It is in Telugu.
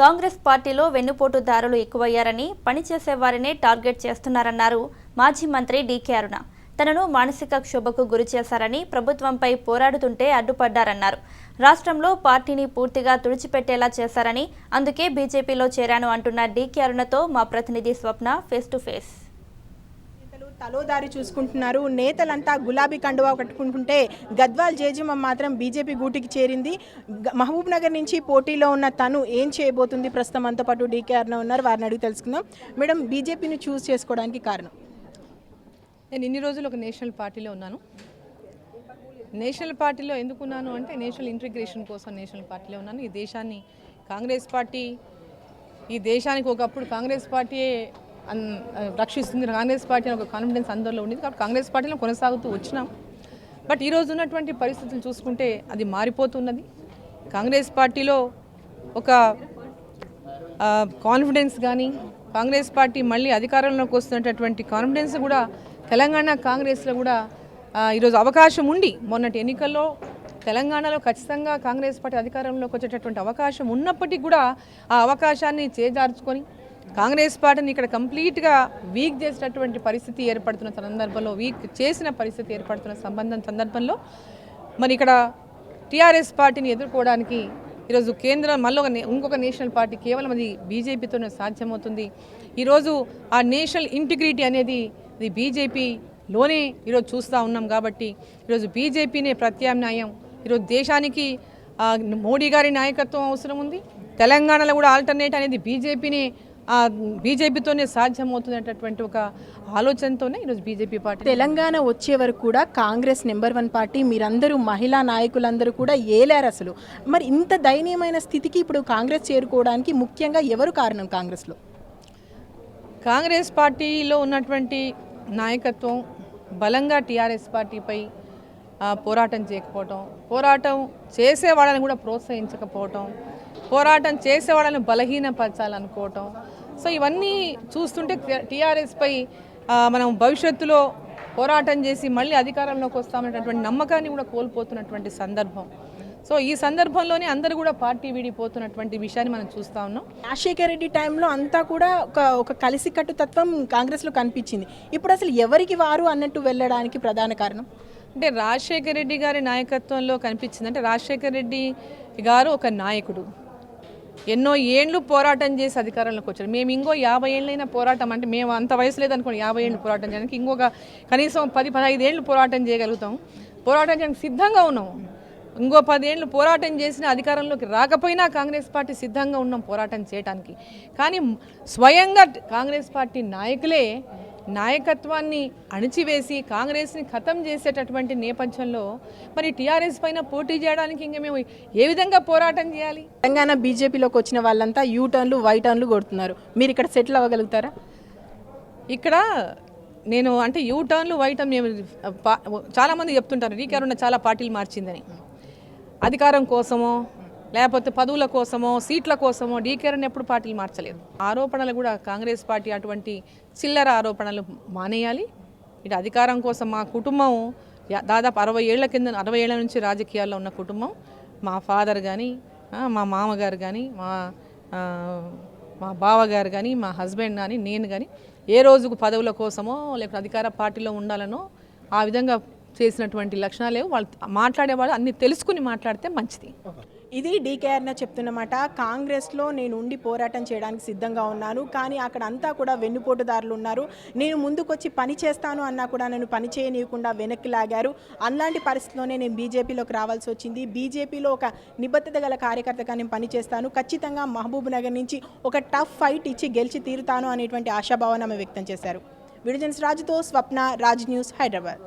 కాంగ్రెస్ పార్టీలో వెన్నుపోటుదారులు ఎక్కువయ్యారని పనిచేసేవారినే టార్గెట్ చేస్తున్నారన్నారు మాజీ మంత్రి డీకే అరుణ. తనను మానసిక క్షోభకు గురి చేశారని ప్రభుత్వంపై పోరాడుతుంటే అడ్డుపడ్డారన్నారు. రాష్ట్రంలో పార్టీని పూర్తిగా తుడిచిపెట్టేలా చేశారని అందుకే బీజేపీలో చేరాను అంటున్న డీకే అరుణతో మా ప్రతినిధి స్వప్న ఫేస్ టు ఫేస్. తలోదారి చూసుకుంటున్నారు. నేతలంతా గులాబీ కండువా కట్టుకుంటుంటే గద్వాల్ జేజమ్మ మాత్రం బీజేపీ గూటికి చేరింది. మహబూబ్ నగర్ నుంచి పోటీలో ఉన్న తను ఏం చేయబోతుంది? ప్రస్తుతం అంతా పాటు డీకే అరుణ ఉన్నారు, వారిని అడిగి తెలుసుకుందాం. మేడం, బీజేపీని చూస్ చేసుకోవడానికి కారణం? నేను ఇన్ని రోజులు ఒక నేషనల్ పార్టీలో ఉన్నాను. నేషనల్ పార్టీలో ఎందుకున్నాను అంటే నేషనల్ ఇంటిగ్రేషన్ కోసం నేషనల్ పార్టీలో ఉన్నాను. ఈ దేశాన్ని కాంగ్రెస్ పార్టీ, ఈ దేశానికి ఒకప్పుడు కాంగ్రెస్ పార్టీయే రక్షిస్తుంది, కాంగ్రెస్ పార్టీ అని ఒక కాన్ఫిడెన్స్ అందరిలో ఉండేది. కాబట్టి కాంగ్రెస్ పార్టీలో కొనసాగుతూ వచ్చినాం. బట్ ఈరోజు ఉన్నటువంటి పరిస్థితులు చూసుకుంటే అది మారిపోతున్నది. కాంగ్రెస్ పార్టీలో ఒక కాన్ఫిడెన్స్ కానీ, కాంగ్రెస్ పార్టీ మళ్ళీ అధికారంలోకి వస్తున్నటువంటి కాన్ఫిడెన్స్ కూడా తెలంగాణ కాంగ్రెస్లో కూడా ఈరోజు అవకాశం ఉండి, మొన్నటి ఎన్నికల్లో తెలంగాణలో ఖచ్చితంగా కాంగ్రెస్ పార్టీ అధికారంలోకి వచ్చేటటువంటి అవకాశం ఉన్నప్పటికీ కూడా ఆ అవకాశాన్ని చేజార్చుకొని కాంగ్రెస్ పార్టీని ఇక్కడ కంప్లీట్గా వీక్ చేసినటువంటి పరిస్థితి ఏర్పడుతున్న సందర్భంలో, వీక్ చేసిన పరిస్థితి ఏర్పడుతున్న సందర్భంలో మరి ఇక్కడ టీఆర్ఎస్ పార్టీని ఎదుర్కోవడానికి ఈరోజు కేంద్రం మళ్ళీ ఇంకొక నేషనల్ పార్టీ కేవలం అది బీజేపీతోనే సాధ్యమవుతుంది. ఈరోజు ఆ నేషనల్ ఇంటిగ్రిటీ అనేది ఇది బీజేపీలోనే ఈరోజు చూస్తూ ఉన్నాం. కాబట్టి ఈరోజు బీజేపీనే ప్రత్యామ్నాయం. ఈరోజు దేశానికి మోడీ గారి నాయకత్వం అవసరం ఉంది. తెలంగాణలో కూడా ఆల్టర్నేట్ అనేది బీజేపీతోనే సాధ్యమవుతున్నటువంటి ఒక ఆలోచనతోనే ఈరోజు బీజేపీ పార్టీ. తెలంగాణ వచ్చే వరకు కూడా కాంగ్రెస్ నెంబర్ 1 పార్టీ, మీరందరూ మహిళా నాయకులందరూ కూడా ఏలారు అసలు. మరి ఇంత దయనీయమైన స్థితికి ఇప్పుడు కాంగ్రెస్ చేరుకోవడానికి ముఖ్యంగా ఎవరు కారణం? కాంగ్రెస్ పార్టీలో ఉన్నటువంటి నాయకత్వం బలంగా టీఆర్ఎస్ పార్టీపై పోరాటం చేయకపోవటం, పోరాటం చేసే వాళ్ళని కూడా ప్రోత్సహించకపోవటం, పోరాటం చేసే వాళ్ళని బలహీనపరచాలనుకోవటం. సో ఇవన్నీ చూస్తుంటే టీఆర్ఎస్పై మనం భవిష్యత్తులో పోరాటం చేసి మళ్ళీ అధికారంలోకి వస్తామనేటటువంటి నమ్మకాన్ని కూడా కోల్పోతున్నటువంటి సందర్భం. సో ఈ సందర్భంలోనే అందరూ కూడా పార్టీ వీడిపోతున్నటువంటి విషయాన్ని మనం చూస్తూ ఉన్నాం. రాజశేఖర రెడ్డి టైంలో అంతా కూడా ఒక కలిసికట్టు తత్వం కాంగ్రెస్లో కనిపించింది. ఇప్పుడు అసలు ఎవరికి వారు అన్నట్టు వెళ్ళడానికి ప్రధాన కారణం అంటే రాజశేఖర రెడ్డి గారి నాయకత్వంలో కనిపించింది. అంటే రాజశేఖర రెడ్డి గారు ఒక నాయకుడు, ఎన్నో ఏండ్లు పోరాటం చేసి అధికారంలోకి వచ్చారు. మేము ఇంకో 50 ఏళ్ళైనా పోరాటం, అంటే మేము అంత వయసు లేదనుకోండి 50 ఏళ్ళు పోరాటం చేయడానికి, ఇంకొక కనీసం 10-15 ఏళ్ళు పోరాటం చేయగలుగుతాం. పోరాటం చేయడానికి సిద్ధంగా ఉన్నాము. ఇంకో 10 ఏళ్ళు పోరాటం చేసిన అధికారంలోకి రాకపోయినా కాంగ్రెస్ పార్టీ సిద్ధంగా ఉన్నాం పోరాటం చేయడానికి. కానీ స్వయంగా కాంగ్రెస్ పార్టీ నాయకులే నాయకత్వాన్ని అణిచివేసి కాంగ్రెస్ని ఖతం చేసేటటువంటి నేపథ్యంలో మరి టీఆర్ఎస్ పైన పోటీ చేయడానికి ఇంకా మేము ఏ విధంగా పోరాటం చేయాలి? తెలంగాణ బీజేపీలోకి వచ్చిన వాళ్ళంతా యూటర్న్లు, వై టర్న్లు కొడుతున్నారు. మీరు ఇక్కడ సెటిల్ అవ్వగలుగుతారా? ఇక్కడ నేను అంటే యూటర్న్లు, వై టర్న్ మేము చాలామంది చెప్తుంటారు డీకే అరుణ చాలా పార్టీలు మార్చిందని. అధికారం కోసమో లేకపోతే పదవుల కోసమో సీట్ల కోసమో డీకే అరుణ ఎప్పుడు పార్టీలు మార్చలేదు. ఆరోపణలు కూడా కాంగ్రెస్ పార్టీ అటువంటి చిల్లర ఆరోపణలు మానేయాలి. ఇటు అధికారం కోసం మా కుటుంబం దాదాపు 60 ఏళ్ల నుంచి రాజకీయాల్లో ఉన్న కుటుంబం. మా ఫాదర్ కానీ, మా మామగారు కానీ, మా బావగారు కానీ, మా హస్బెండ్ కానీ, నేను కానీ ఏ రోజుకు పదవుల కోసమో లేకపోతే అధికార పార్టీలో ఉండాలనో ఆ విధంగా చేసినటువంటి లక్షణాలు వాళ్ళు మాట్లాడేవాళ్ళు అన్ని తెలుసుకుని మాట్లాడితే మంచిది. ఇది డీకే అరుణ చెప్తున్నమాట. కాంగ్రెస్లో నేను ఉండి పోరాటం చేయడానికి సిద్ధంగా ఉన్నాను, కానీ అక్కడ అంతా కూడా వెన్నుపోటుదారులు ఉన్నారు. నేను ముందుకొచ్చి పని చేస్తాను అన్నా కూడా నన్ను పని చేయనీయకుండా వెనక్కి లాగారు. అలాంటి పరిస్థితిలోనే నేను బీజేపీలోకి రావాల్సి వచ్చింది. బీజేపీలో ఒక నిబద్ధత గల కార్యకర్తగా నేను పనిచేస్తాను. ఖచ్చితంగా మహబూబ్ నగర్ నుంచి ఒక టఫ్ ఫైట్ ఇచ్చి గెలిచి తీరుతాను అనేటువంటి ఆశాభావాన్ని ఆమె వ్యక్తం చేశారు. విడుజన్స్ రాజుతో స్వప్న, రాజ్ న్యూస్, హైదరాబాద్.